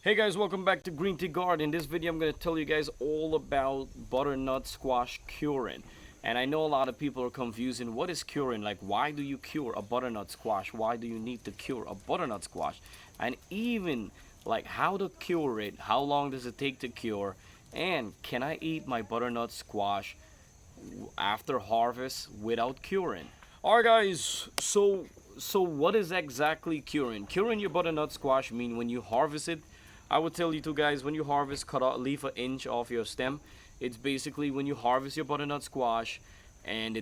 Hey guys, welcome back to GreenTGarden. In this video I'm going to tell you guys all about butternut squash curing. And I know a lot of people are confusing what is curing, like why do you cure a butternut squash? Why do you need to cure a butternut squash? And even like how to cure it, how long does it take to cure? And can I eat my butternut squash after harvest without curing? Alright guys, so what is exactly curing? Curing your butternut squash mean when you harvest it, I would tell you two guys, when you harvest, cut out, leave an inch off your stem. It's basically when you harvest your butternut squash, and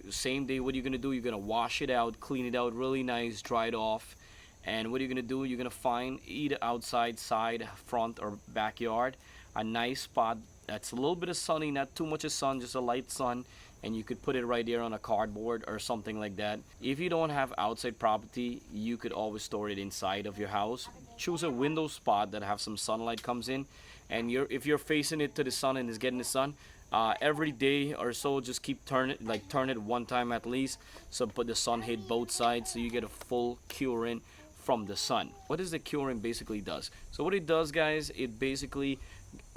same day, what you're gonna do, you're gonna wash it out, clean it out really nice, dry it off. And what you're gonna do, you're gonna find either outside, side, front, or backyard, a nice spot that's a little bit of sunny, not too much of sun, just a light sun, and you could put it right there on a cardboard or something like that. If you don't have outside property, you could always store it inside of your house. Choose a window spot that have some sunlight comes in, and if you're facing it to the sun and is getting the sun, every day or so, just keep turn it one time at least, so put the sun hit both sides so you get a full curing from the sun. What is the curing basically does? So what it does, guys, it basically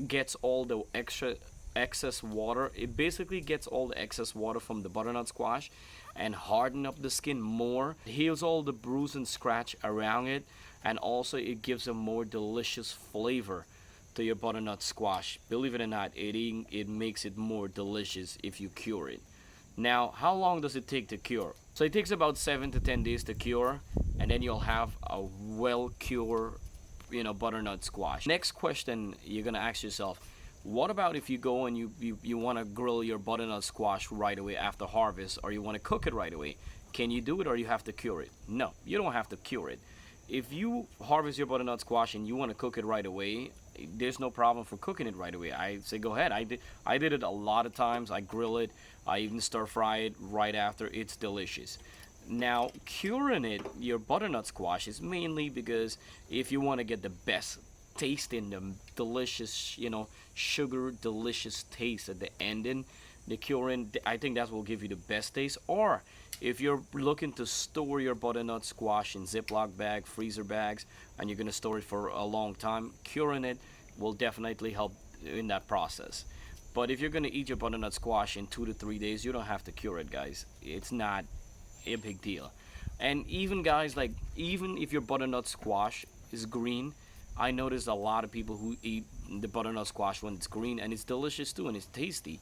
gets all the excess water. It basically gets all the excess water from the butternut squash and harden up the skin more. It heals all the bruise and scratch around it, and also it gives a more delicious flavor to your butternut squash. Believe it or not, it makes it more delicious if you cure it. Now, how long does it take to cure? So it takes about 7 to 10 days to cure, and then you'll have a well cured butternut squash. Next question you're gonna ask yourself, what about if you go and you want to grill your butternut squash right away after harvest, or you want to cook it right away? Can you do it, or you have to cure it? No, you don't have to cure it. If you harvest your butternut squash and you want to cook it right away, there's no problem for cooking it right away. I say go ahead. I did it a lot of times. I grill it. I even stir fry it right after. It's delicious. Now, curing it, your butternut squash, is mainly because if you want to get the best taste in the delicious, sugar delicious taste at the ending, the curing, I think that will give you the best taste. Or if you're looking to store your butternut squash in Ziploc bag, freezer bags, and you're gonna store it for a long time, curing it will definitely help in that process. But if you're gonna eat your butternut squash in 2 to 3 days, you don't have to cure it, guys. It's not a big deal. And even guys, like, even if your butternut squash is green, I notice a lot of people who eat the butternut squash when it's green, and it's delicious too, and it's tasty.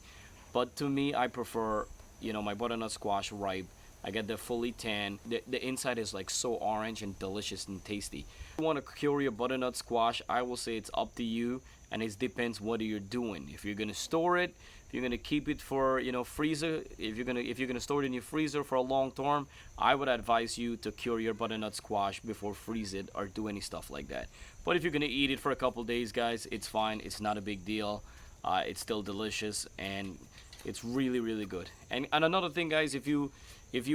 But to me, I prefer, my butternut squash ripe. I get the fully tan. The inside is like so orange and delicious and tasty. If you want to cure your butternut squash, I will say it's up to you, and it depends what you're doing. If you're gonna store it, if you're gonna keep it for freezer, if you're gonna store it in your freezer for a long term, I would advise you to cure your butternut squash before freeze it or do any stuff like that. But if you're gonna eat it for a couple days, guys, it's fine. It's not a big deal. It's still delicious, and it's really, really good. And another thing, guys, if you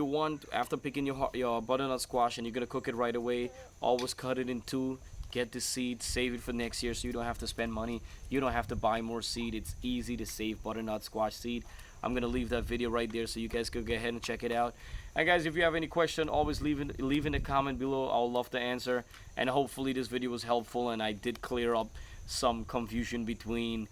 want, after picking your butternut squash and you're gonna cook it right away, always cut it in two. Get the seed, save it for next year, so you don't have to spend money. You don't have to buy more seed. It's easy to save butternut squash seed. I'm gonna leave that video right there so you guys could go ahead and check it out. And guys, if you have any question, always leave in the comment below. I'll love to answer. And hopefully this video was helpful, and I did clear up some confusion between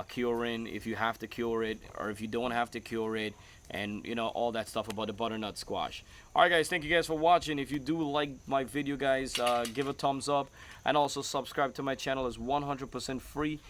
curing, if you have to cure it or if you don't have to cure it, and all that stuff about the butternut squash. Alright guys, thank you guys for watching. If you do like my video, guys, give a thumbs up, and also subscribe to my channel. It's 100% free,